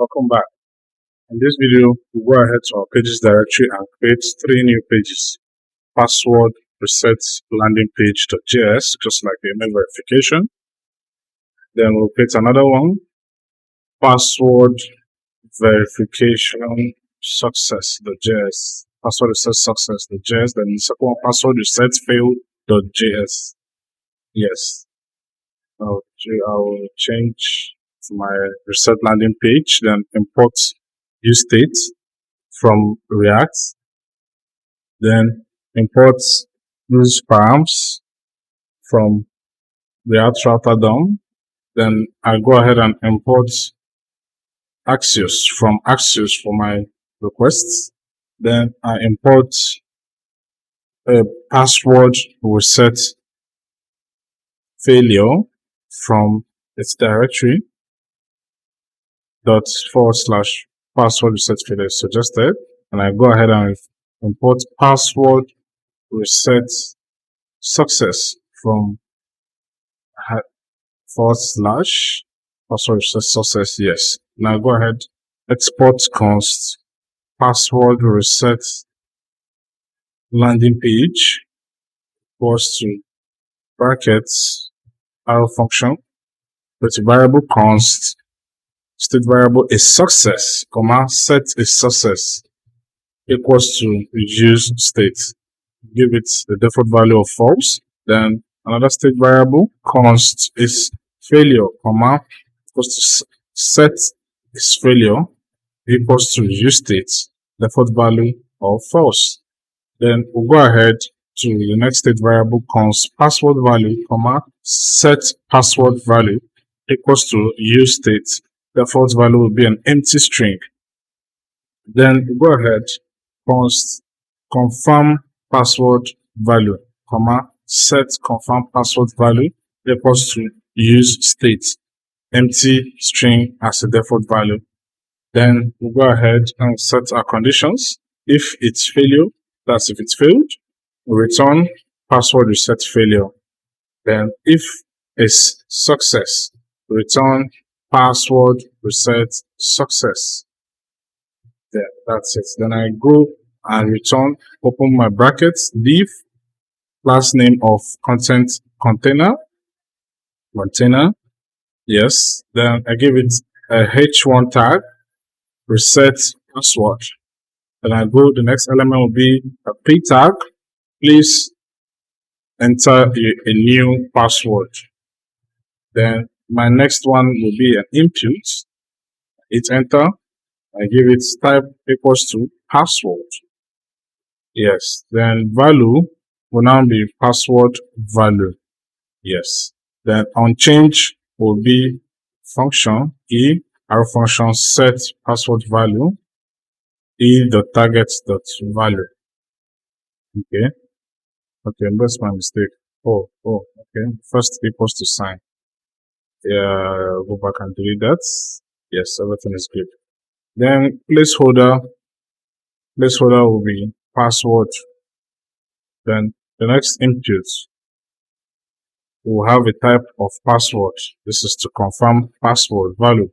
Welcome back. In this video, we'll go ahead to our pages directory and create 3 new pages. Password reset landing page.js, just like the email verification. Then we'll create another one, password verification success.js. Password reset success.js. Then the second one, password reset fail.js. Yes. I'll change to my reset landing page, then import use state from React, then import use params from React router DOM. Then I go ahead and import Axios from Axios for my requests. Then I import a password reset failure from its directory / password reset failure is suggested, and I go ahead and import password reset success from / password reset success. Yes. Now go ahead, export const password reset landing page equals to brackets arrow function with variable const state variable is success, set is success equals to use state. Give it the default value of false. Then another state variable const is failure, equals to set is failure equals to use state default value of false. Then we'll go ahead to the next state variable const password value, set password value equals to use state. Default value will be an empty string. Then we'll go ahead, const confirm password value, set confirm password value equals to use state, empty string as a default value. Then we'll go ahead and set our conditions. If it's failure, that's if it's failed, we return password reset failure. Then if it's success, return password reset success. There, that's it. Then I go and return, open my brackets, div, last name of container, yes. Then I give it a h1 tag, reset password. Then I go, the next element will be a p tag. Please enter a new password. Then my next one will be an input. Hit enter. I give it type equals to password. Yes. Then value will now be password value. Yes. Then on change will be function arrow function set password value target.value. Okay, that's my mistake. Okay. First equals to sign. Yeah, go back and delete that. Yes, everything is good. Then placeholder will be password. Then the next input will have a type of password. This is to confirm password value.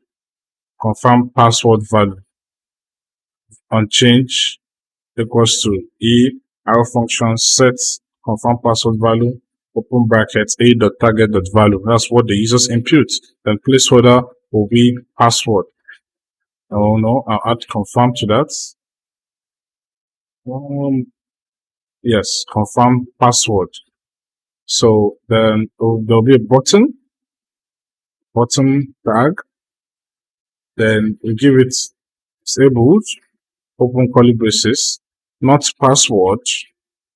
Confirm password value. On change equals to arrow function set confirm password value open brackets a.target.value. That's what the users input. Then placeholder will be password. Oh no, I'll add confirm to that. Yes, confirm password. So then there'll be a button tag. Then we give it disabled, open curly braces, not password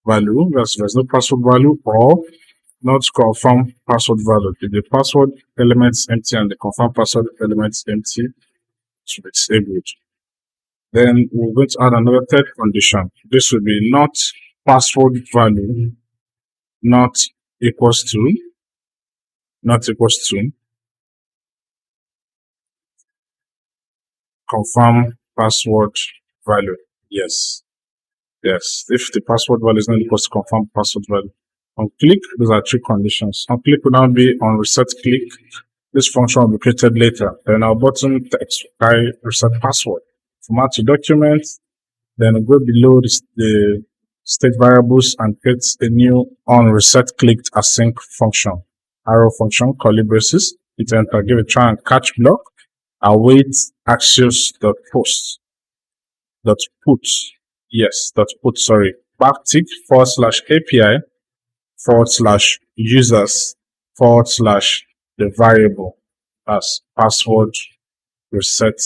value. There's no password value, or not confirm password value. If the password element is empty and the confirm password element is empty, it should be disabled. Then we're going to add another third condition. This will be not password value, not equals to confirm password value. Yes. If the password value is not equal to confirm password value. On click, those are 3 conditions. On click will now be on reset click. This function will be created later. Then our bottom text carry reset password. Format to document. Then go below the state variables and create a new on reset clicked async function. Arrow function, curly braces, hit enter, give a try and catch block, await axios.post, put, yes, put, sorry, backtick /API /users the variable as password reset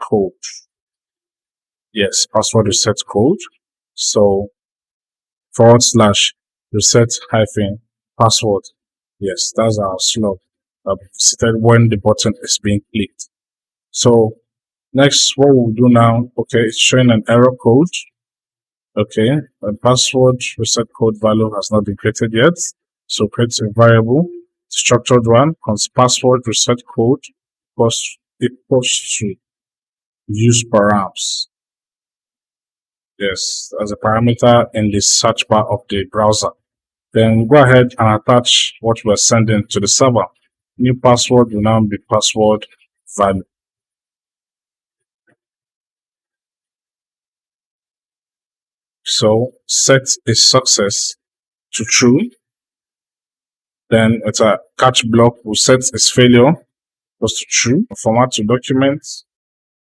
code. Yes, password reset code. So /reset hyphen password. Yes, that's our slug visited when the button is being clicked. So next, what we'll do now, okay, it's showing an error code. Okay, the password reset code value has not been created yet. So create a variable, structured one, password reset code equals to use params. Yes, as a parameter in the search bar of the browser. Then go ahead and attach what we're sending to the server. New password will now be password value. So set is success to true. Then it's a catch block will set its failure was to true. Format to document.